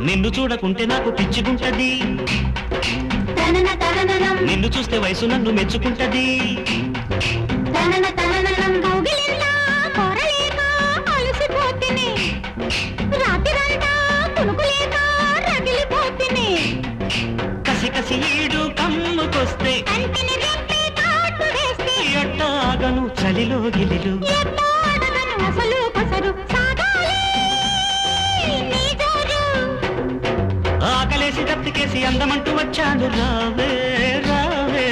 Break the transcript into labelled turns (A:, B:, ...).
A: నిన్ను చూడకుంటే నాకు పిచ్చుకుంటది, నిన్ను చూస్తే వయసు నన్ను మెచ్చుకుంటది. కసి కసి ఈడు కమ్ముకొస్తే ఎట్టాగను చలిలో గిలిలు, ఆకలేసి దప్పికేసి అందమంటూ వచ్చాను రావే రావే.